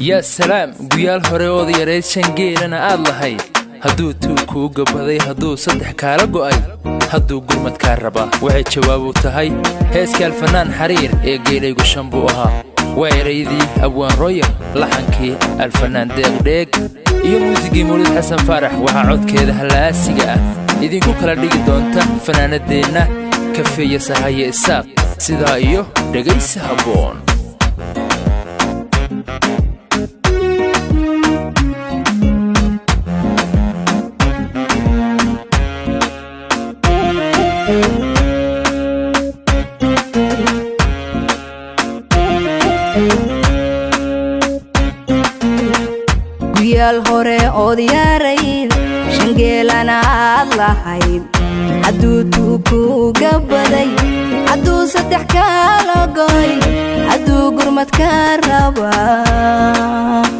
يا سلام قيال هوريود يريد شنجيلنا أدلهي هدو توكو قبضي هدو صدح كارقو أي هدو قرمت كاربا وحي جوابو تهي هيسك الفنان حرير إيقيلي قشنبوها ويريدي أبوان رويا لحنكي الفنان ديق ديق iyo muusigii Mawlid Xasan Faarax waxa codkeeda halaasiga ah idinku kala dhigi doonta fanaanadeena kafeeya sahaye isaaq sida iyo dhageysi haboon قيال هوري أوديارين شنجيلنا أدلهين عدو توكو قبضي عدو صدح كالقاي عدو قرمت كاربا.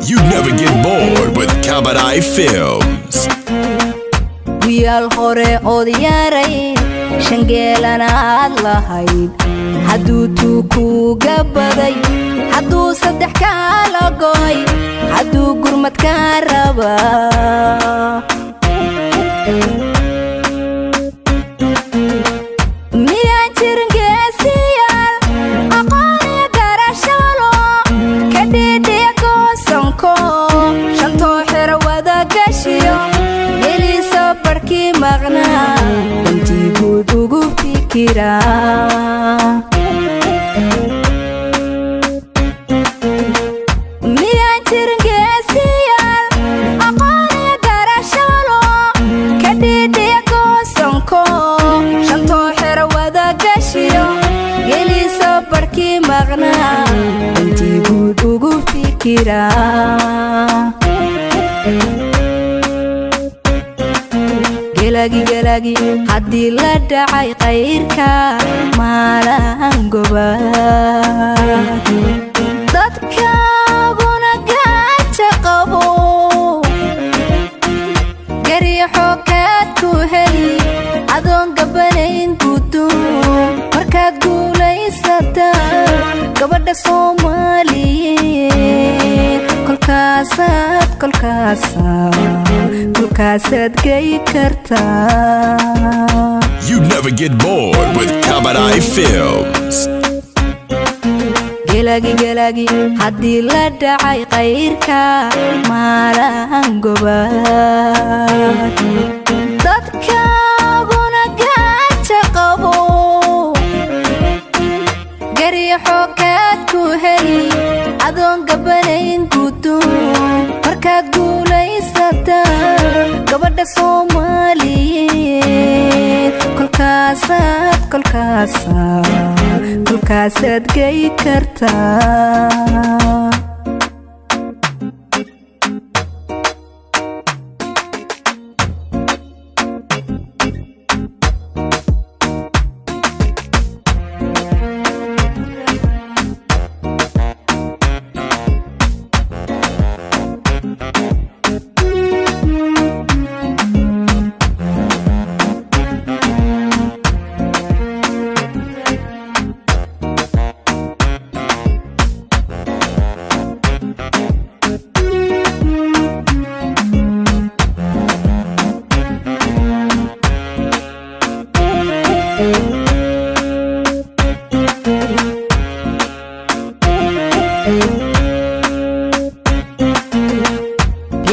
You never get bored with Kabarai Films. قيال هوري أوديارين شنجيلنا أدلهين عدو توكو قبضي عدو صدح كالقاي عدو قرمت كاربا. ميان ترنجيسيال أقاني قرشالو كديدي قوسنكو شنطو حرودا قشيو يلي صبركي مغنى انتي قدوغو فكرا. انتي قدوغو فكرا. قلاقي حدي لدعي غيركا مالان قبات dadka guna gacha qabo gariixo kaad ku heli adoon gabanayn gudu markaad guulaysata gabadha Soomaaliyeed kolkaasaad gay kartaa. You never get bored with Kabarai Films. قلاقي حدي لدعي غيركا مالان قبات dadka guna gacha qabo gariixo kaad ku heli adoon gabanayn gudu markaad guulaysata gabadha Soomaaliyeed kolkaasaad gay kartaa.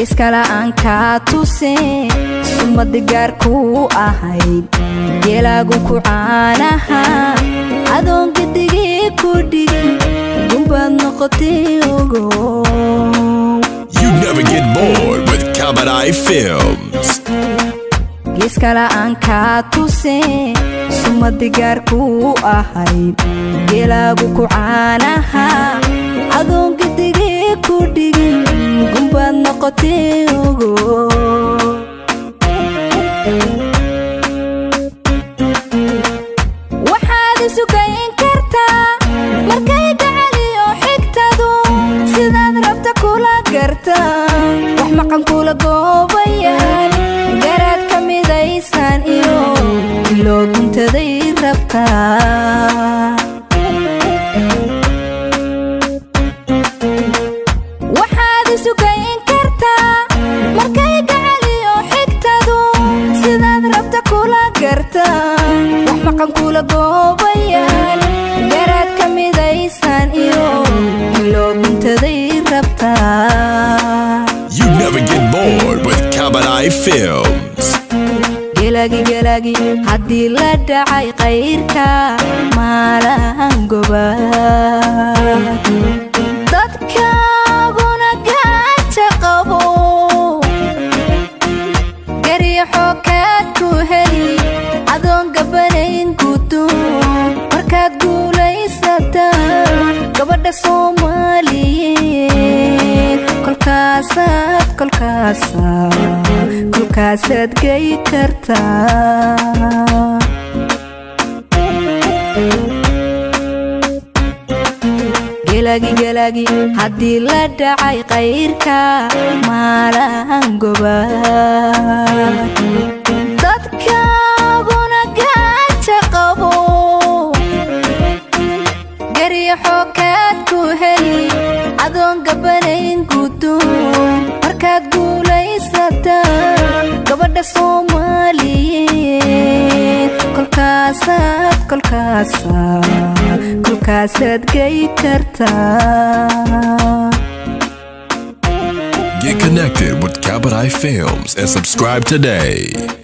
iskala aan ka tuseen sumad gaarku ahayd yeelaagu ku caanaha adoon gidigii ku dhigin gumbaad noqotay ogo. You never get bored with Kabarai Films. iskala aan ka tuseen sumad gaarku ahayd yeelaagu ku caanaha adoon gidigii ku dhigin gumbaad noqotay ogo. waxaad isugayn kartaa markay gacaliyo xigtadu sidaad rabta kula gartaa wax maqan kula goobayaan garaad ka midaysan iyo iloo guntaday rabtaa. Films. gelagi haddii la dhacay qayrka maalaan gobaad dadkaaguna gaaja qabo gariixo kaad ku heli adoon gabanayn guduun markaad guulaysataan gabadha Soomaaliyeed kolkaasaad gay kartaa gelagi haddii la dhacay qayrka maalaan gobaad dadkaaguna gaaja qabo gariixo kaad ku heli adoon gabanayn guduun markaad guulaysataan gabadha Soomaaliyeed kolkaasaad gay kartaa. Get connected with Kabadai Films and subscribe today.